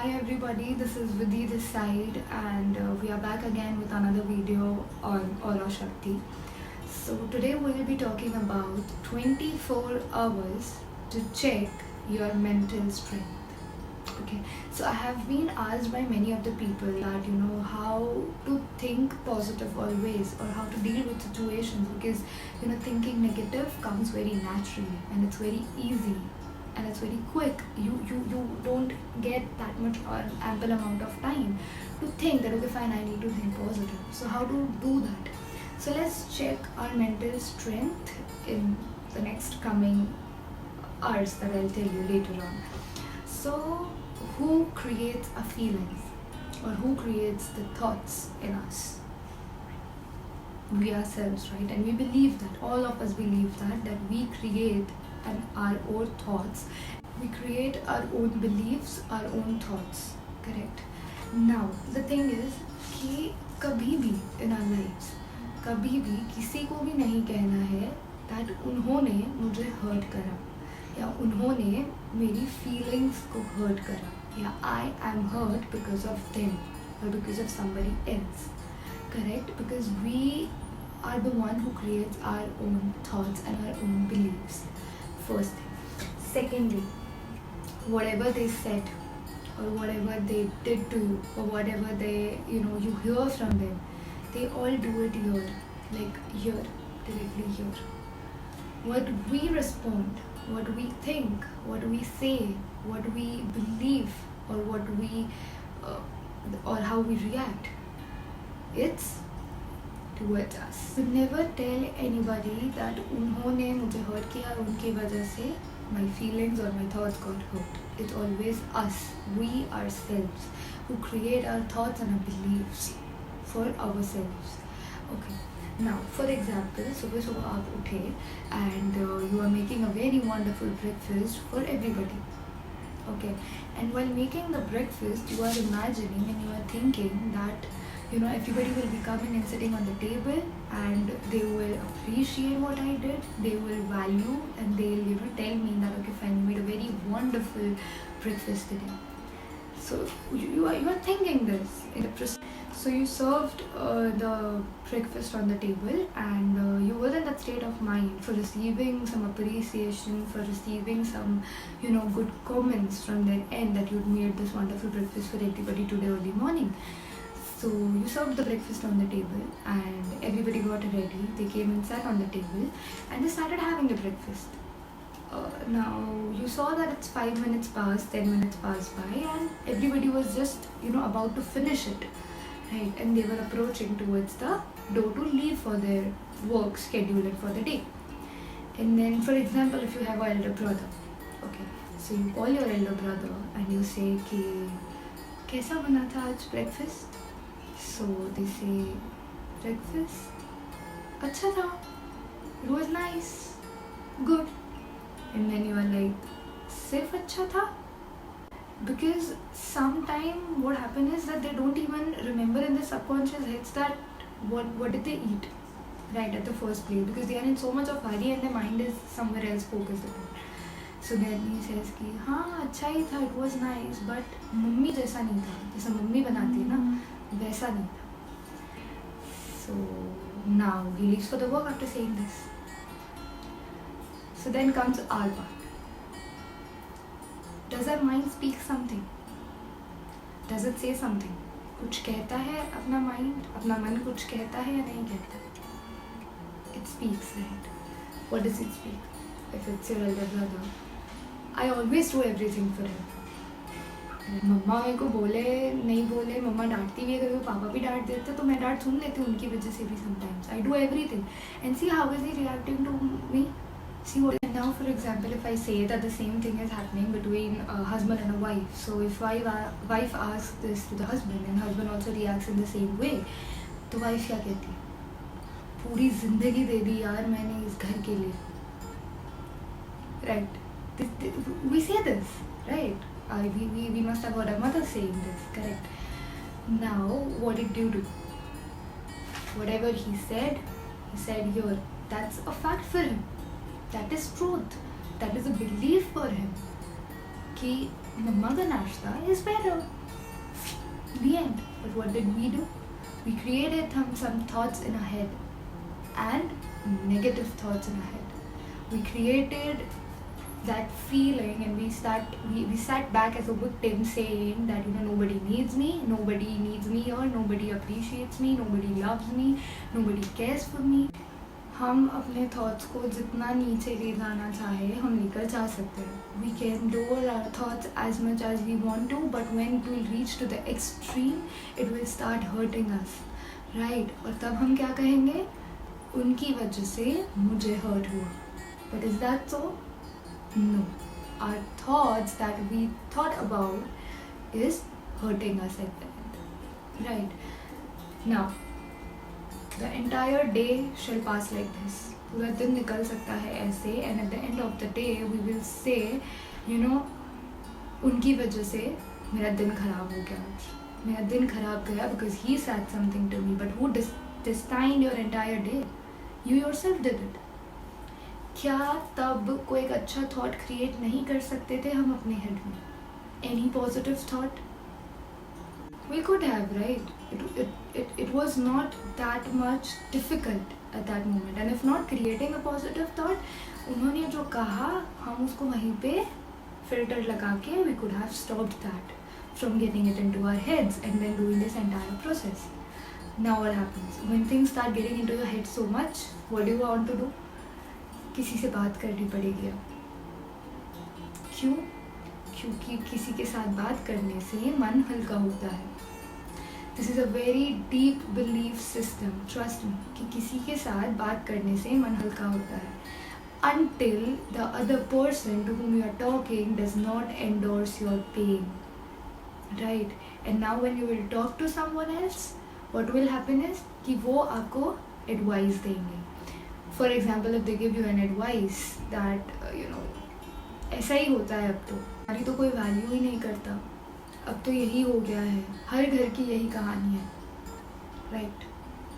Hi everybody, this is Vidhi this side, and we are back again with another video on Aura Shakti. So today we will be talking about 24 hours to check your mental strength. Okay, so I have been asked by many of the people that how to think positive always, or how to deal with situations, because thinking negative comes very naturally and it's very easy and it's very quick. You don't get that much or ample amount of time to think that okay fine, I need to think positive. So how to do that? So let's check our mental strength in the next coming hours that I'll tell you later on. So who creates a feeling, or who creates the thoughts in us? We ourselves, right? And we believe that, all of us believe that we create our own thoughts. We create our own beliefs, our own thoughts, correct? Now the thing is कि कभी भी in our lives, कभी भी किसी को भी नहीं कहना है that उन्होंने मुझे hurt करा, या उन्होंने मेरी feelings को hurt करा, या I am hurt because of them or because of somebody else, correct? Because we are the one who creates our own thoughts and our own beliefs. First thing. Secondly, whatever they said or whatever they did to you, or whatever they you hear from them, they all do it here, like here, directly here. What we respond, what we think, what we say, what we believe, or what we or how we react, it's towards us. So never tell anybody that उन्होंने मुझे hurt किया, उनकी वजह से my feelings or my thoughts got hurt. It's always us, we ourselves, who create our thoughts and our beliefs for ourselves. Okay. Now, for example, सुबह आप उठे and you are making a very wonderful breakfast for everybody. Okay. And while making the breakfast, you are imagining and you are thinking that everybody will be coming and sitting on the table, and they will appreciate what I did, they will value, and they'll tell me that okay fine, you made a very wonderful breakfast today. So you are thinking this in the process. So you served the breakfast on the table, and you were in that state of mind for receiving some appreciation, for receiving some good comments from their end that you'd made this wonderful breakfast for everybody today early morning. So you served the breakfast on the table and everybody got ready. They came and sat on the table and they started having the breakfast. Now you saw that it's 5 minutes past, 10 minutes passed by, and everybody was just about to finish it, right? And they were approaching towards the door to leave for their work scheduled for the day. And then, for example, if you have an elder brother, okay, so you call your elder brother and you say कि कैसा बना था आज breakfast? So they say, breakfast? अच्छा था. It was nice. Good. And then you are like, सिर्फ अच्छा था? Because sometimes what happens is that they don't even remember in their subconscious heads that what did they eat, right, at the first place, because they are in so much of hurry and their mind is somewhere else focused upon. So then he says कि हाँ अच्छा ही था, it was nice, but mummy जैसा नहीं था, जैसा mummy बनाती है ना वैसा नहीं था. So now he leaves for the work after saying this. So then comes our part. Does our mind speak something? Does it say something? कुछ कहता है अपना mind, अपना मन कुछ कहता है या नहीं कहता? It speaks, right? What does it speak? If it's your elder brother, I always do everything for him. मम्मा मेरे को बोले नहीं बोले, मम्मा डांटती भी है, कभी पापा भी डांट देते तो मैं डांट सुन लेती हूँ उनकी वजह से भी. sometimes I do everything, and see how is he reacting to me. See what. And now for example, if I say that the same thing is happening between a husband and a wife, so if wife asks this to the husband and husband also reacts in the same way, तो wife क्या कहती है? पूरी जिंदगी दे दी यार मैंने इस घर के लिए, right? We say this, right? We must have heard our mother saying this, correct? Now what did you do? Whatever he said here, that's a fact for him, that is truth, that is a belief for him कि in a mug nashta is better. The end. But what did we do? We created some thoughts in our head and negative thoughts in our head. We created that feeling and we sat back as a victim saying that nobody needs me or nobody appreciates me, nobody loves me, nobody cares for me. हम अपने thoughts को जितना नीचे ले जाना चाहे हम लेकर जा सकते हैं. We can lower our thoughts as much as we want to, but when it will reach to the extreme, it will start hurting us, right? और तब हम क्या कहेंगे? उनकी वजह से मुझे hurt हुआ. But is that so? No. Our thoughts that we thought about is hurting us at the end, right? Now, the entire day shall pass like this. पूरा दिन निकल सकता है ऐसे, and at the end of the day we will say, उनकी वजह से मेरा दिन खराब हो गया, मेरा दिन खराब गया because he said something to me. But who destined your entire day? You yourself did it. क्या तब कोई एक अच्छा थॉट क्रिएट नहीं कर सकते थे हम अपने हेड में? Any positive thought? We could have, right? It was not that much difficult at that moment. And if not creating a positive thought, उन्होंने जो कहा हम उसको वहीं पे filter लगा के we could have stopped that from getting it into our heads and then doing this entire process. Now what happens? When things start getting into your head so much, what do you want to do? किसी से बात करनी पड़ेगी अब. क्यों? क्योंकि किसी के साथ बात करने से मन हल्का होता है. This is a very deep belief system, trust me, कि किसी के साथ बात करने से मन हल्का होता है. Until the other person to whom you are talking does not endorse your pain, right? And now when you will talk to someone else, what will happen is कि वो आपको advice देंगे. For example, if they give you an advice that ऐसा ही होता है अब तो, हमारी तो कोई वैल्यू ही नहीं करता, अब तो यही हो गया है, हर घर की यही कहानी है, right?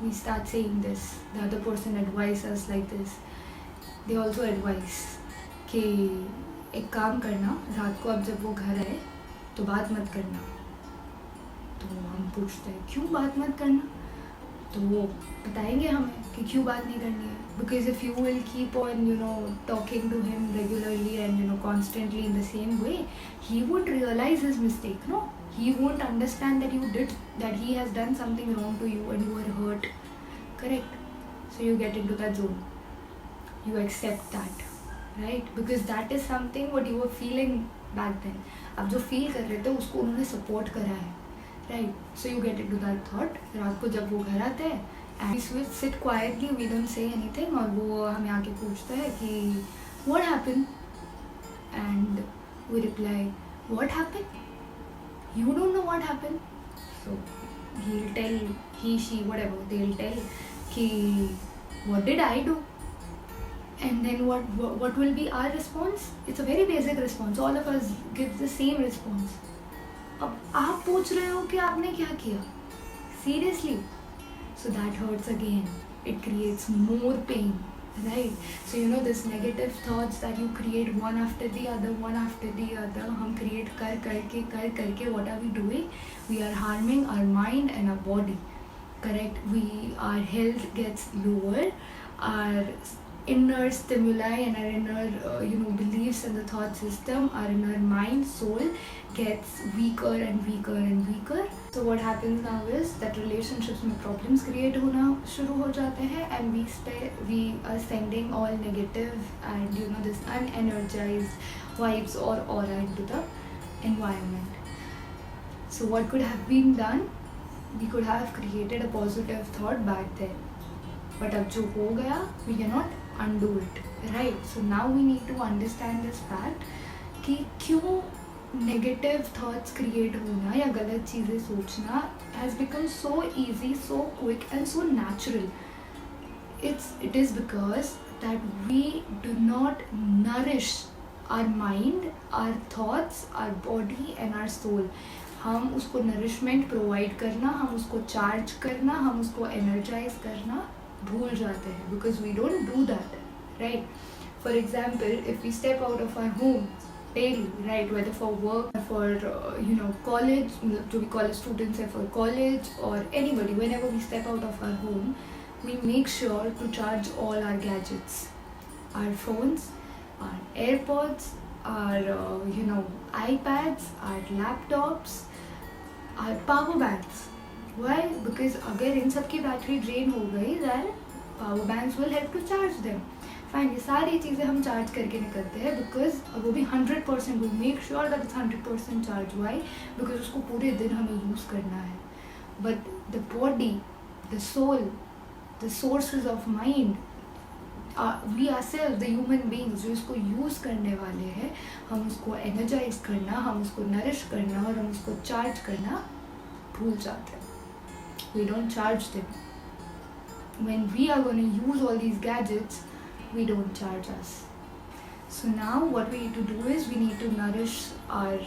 We start saying this, the other person advise us like this. They also advise कि एक काम करना, रात को अब जब वो घर आए तो बात मत करना. तो हम पूछते हैं क्यों बात मत करना? तो वो बताएंगे हमें कि क्यों बात नहीं करनी है. Because if you will keep on talking to him regularly and constantly in the same way, he won't realize his mistake. No, he won't understand that he has done something wrong to you and you are hurt. Correct? So you get into that zone, you accept that, right? Because that is something what you were feeling back then. अब जो feel कर रहे थे उसको उन्होंने support करा है, right? So you get into that thought. रात को जब वो घर आते हैं and we sit quietly, we don't say anything, और वो हमें आके पूछता है कि what happened? And we reply, what happened? You don't know what happened? So he'll tell, he, she, whatever, they'll tell कि what did I do? And then what will be our response? It's a very basic response. All of us give the same response. अब आप पूछ रहे हो कि आपने क्या किया? Seriously? So that hurts again. It creates more pain, right? So this negative thoughts that you create one after the other, हम create कर करके what are we doing? We are harming our mind and our body. Correct? Our health gets lower, our inner stimuli and our inner beliefs and the thought system, our inner mind, soul gets weaker and weaker and weaker. So what happens now is that relationships में problems create होना शुरू हो जाते हैं and we are sending all negative and this unenergized vibes or aura into the environment. So what could have been done? We could have created a positive thought back then. But अब जो हो गया, we cannot undo it, right? So now we need to understand this fact कि क्यों negative thoughts create होना या गलत चीज़ें सोचना has become so easy, so quick and so natural. It is because that we do not nourish our mind, our thoughts, our body and our soul. हम उसको nourishment provide करना, हम उसको charge करना, हम उसको energize करना भूल जाते हैं because we don't do that, right? For example, if we step out of our home daily, right? Whether for work, for college, to be college students, or for college, or anybody, whenever we step out of our home, we make sure to charge all our gadgets, our phones, our AirPods, our iPads, our laptops, our power banks. Why? Because अगर इन सब की battery drain हो गई, then power banks will help to charge them. Fine, ये सारी चीज़ें हम charge करके निकलते हैं, बिकॉज वो भी 100%, we make sure that it's 100% charge. Why? Because उसको पूरे दिन हमें यूज़ करना है. But the body, the soul, the sources of mind, we are self, the human beings जो इसको यूज़ करने वाले हैं, हम उसको एनर्जाइज करना, हम उसको नरिश करना और हम उसको चार्ज करना भूल जाते हैं. We don't charge them. When we are going to use all these gadgets, we don't charge us. So now what we need to do is we need to nourish our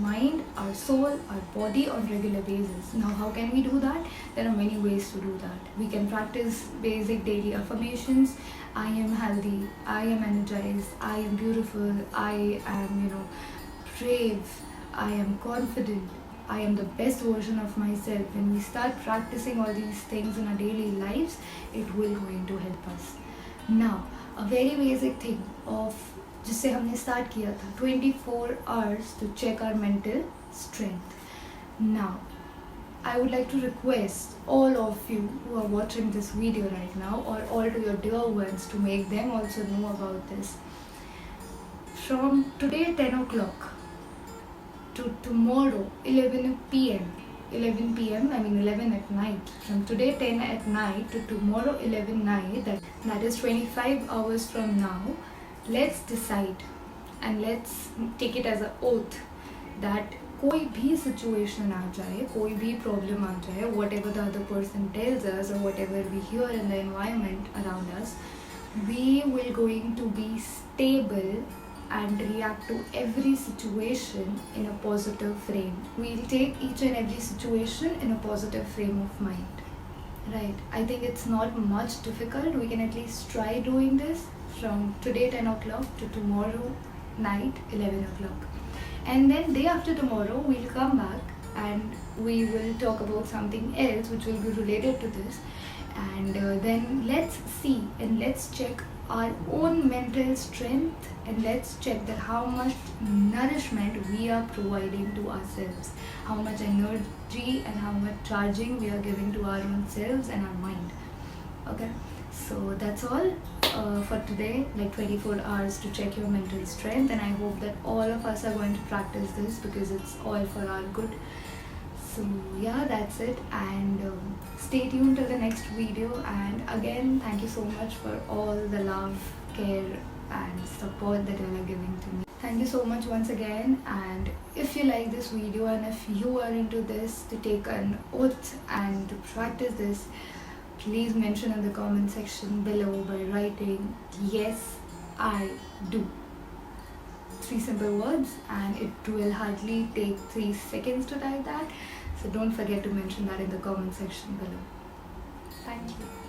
mind, our soul, our body on regular basis. Now how can we do that? There are many ways to do that. We can practice basic daily affirmations. I am healthy, I am energized, I am beautiful, I am brave, I am confident, I am the best version of myself. When we start practicing all these things in our daily lives, it will going to help us. Now, a very basic thing of जिससे हमने start किया था, 24 hours to check our mental strength. Now, I would like to request all of you who are watching this video right now, or all to your dear ones, to make them also know about this. From today 10 o'clock to tomorrow 11 p.m. 11 p.m. I mean 11 at night. From today 10 at night to tomorrow 11 night, that is 25 hours from now, let's decide and let's take it as an oath that कोई भी situation आ जाए, कोई भी problem आ जाए, whatever the other person tells us or whatever we hear in the environment around us, we will going to be stable and react to every situation in a positive frame. We'll take each and every situation in a positive frame of mind. Right. I think it's not much difficult. We can at least try doing this from today 10 o'clock to tomorrow night 11 o'clock. And then day after tomorrow we'll come back and we will talk about something else which will be related to this. And then let's see and let's check our own mental strength, and let's check that how much nourishment we are providing to ourselves, how much energy and how much charging we are giving to our own selves and our mind. Okay, so that's all for today, like 24 hours to check your mental strength, and I hope that all of us are going to practice this because it's all for our good. So yeah, that's it, and stay tuned till the next video. And again, thank you so much for all the love, care and support that you are giving to me. Thank you so much once again. And if you like this video and if you are into this, to take an oath and to practice this, please mention in the comment section below by writing yes I do. 3 simple words, and it will hardly take 3 seconds to type that. So don't forget to mention that in the comment section below. Thank you.